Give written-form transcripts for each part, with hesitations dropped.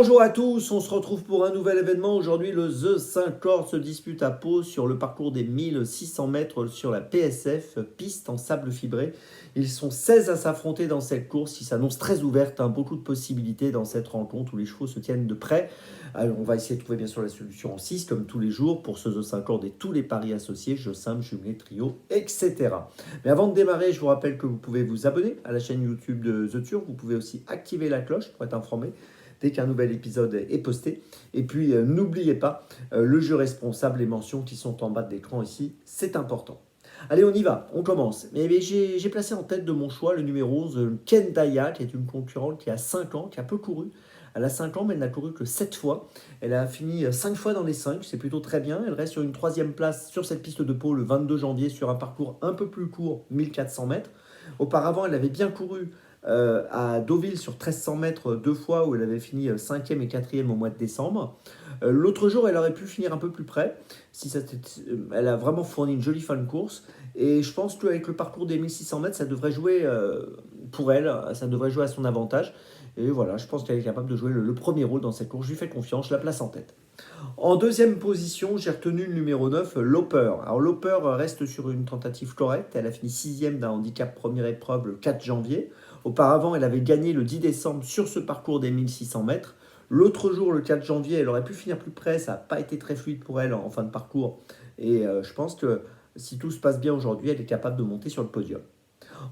Bonjour à tous, on se retrouve pour un nouvel événement. Aujourd'hui, le The 5 Corps se dispute à Pau sur le parcours des 1600 mètres sur la PSF, piste en sable fibré. Ils sont 16 à s'affronter dans cette course qui s'annonce très ouverte, beaucoup de possibilités dans cette rencontre où les chevaux se tiennent de près. Alors, on va essayer de trouver bien sûr la solution en 6 comme tous les jours pour ce The 5 Corps et tous les paris associés, jeux simples, jumelés, trio, etc. Mais avant de démarrer, je vous rappelle que vous pouvez vous abonner à la chaîne YouTube de The Turf. Vous pouvez aussi activer la cloche pour être informé dès qu'un nouvel épisode est posté. Et puis, n'oubliez pas, le jeu responsable, les mentions qui sont en bas de l'écran ici, c'est important. Allez, on y va, on commence. Mais j'ai placé en tête de mon choix le numéro 11, Ken Daya, qui est une concurrente qui a 5 ans, qui a peu couru. Elle a 5 ans, mais elle n'a couru que 7 fois. Elle a fini 5 fois dans les 5, c'est plutôt très bien. Elle reste sur une 3e place sur cette piste de Pau le 22 janvier sur un parcours un peu plus court, 1400 mètres. Auparavant, elle avait bien couru à Deauville sur 1300 mètres 2 fois où elle avait fini 5e et 4e au mois de décembre. L'autre jour, elle aurait pu finir un peu plus près. Elle a vraiment fourni une jolie fin de course. Et je pense qu'avec le parcours des 1600 mètres, ça devrait jouer pour elle, ça devrait jouer à son avantage. Et voilà, je pense qu'elle est capable de jouer le premier rôle dans cette course. Je lui fais confiance, je la place en tête. En deuxième position, j'ai retenu le numéro 9, Loper. Alors Loper reste sur une tentative correcte. Elle a fini 6e d'un handicap première épreuve le 4 janvier. Auparavant, elle avait gagné le 10 décembre sur ce parcours des 1600 mètres. L'autre jour, le 4 janvier, elle aurait pu finir plus près. Ça n'a pas été très fluide pour elle en fin de parcours. Et je pense que si tout se passe bien aujourd'hui, elle est capable de monter sur le podium.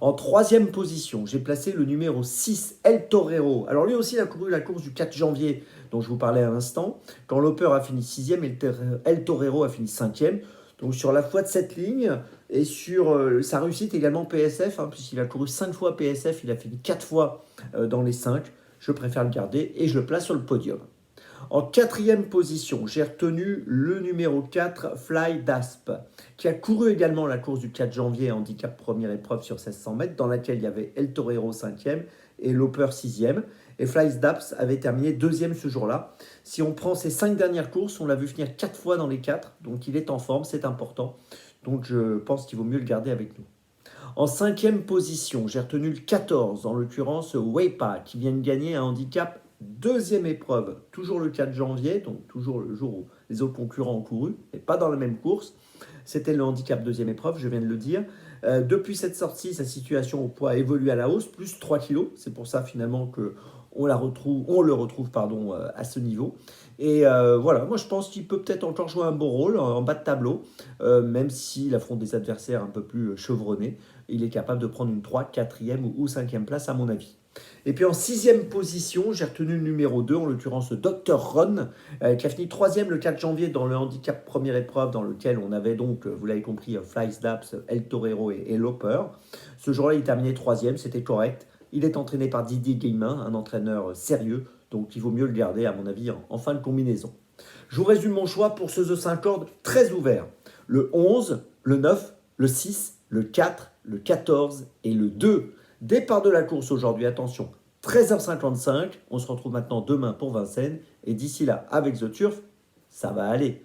En troisième position, j'ai placé le numéro 6, El Torero. Alors lui aussi, il a couru la course du 4 janvier dont je vous parlais à l'instant. Quand Loper a fini 6e, El Torero a fini 5e. Donc sur la foi de cette ligne et sur sa réussite également PSF, puisqu'il a couru 5 fois PSF, il a fini 4 fois dans les 5. Je préfère le garder et je le place sur le podium. En quatrième position, j'ai retenu le numéro 4, Fly Dasp, qui a couru également la course du 4 janvier, handicap première épreuve sur 1600 mètres, dans laquelle il y avait El Torero 5e et Loper 6e. Et Fly Dasp avait terminé 2e ce jour-là. Si on prend ses 5 dernières courses, on l'a vu finir 4 fois dans les 4, donc il est en forme, c'est important. Donc je pense qu'il vaut mieux le garder avec nous. En 5e position, j'ai retenu le 14, en l'occurrence Weipa, qui vient de gagner un handicap 2e épreuve, toujours le 4 janvier, donc toujours le jour où les autres concurrents ont couru, mais pas dans la même course. C'était le handicap 2e épreuve, je viens de le dire. Depuis cette sortie, sa situation au poids évolue à la hausse, plus 3 kg. C'est pour ça finalement qu'on le retrouve à ce niveau. Et voilà, moi je pense qu'il peut peut-être encore jouer un bon rôle en bas de tableau, même s'il affronte des adversaires un peu plus chevronnés. Il est capable de prendre une 3, 4e ou 5e place à mon avis. Et puis en 6e position, j'ai retenu le numéro 2, en l'occurrence Dr. Ron, qui a fini 3e le 4 janvier dans le handicap première épreuve, dans lequel on avait donc, vous l'avez compris, Fly Daps, El Torero et Loper. Ce jour-là, il terminait 3e, c'était correct. Il est entraîné par Didier Guillemin, un entraîneur sérieux, donc il vaut mieux le garder, à mon avis, en fin de combinaison. Je vous résume mon choix pour ce The 5 cordes très ouvert. Le 11, le 9, le 6, le 4, le 14 et le 2. Départ de la course aujourd'hui, attention, 13h55. On se retrouve maintenant demain pour Vincennes. Et d'ici là, avec The Turf, ça va aller.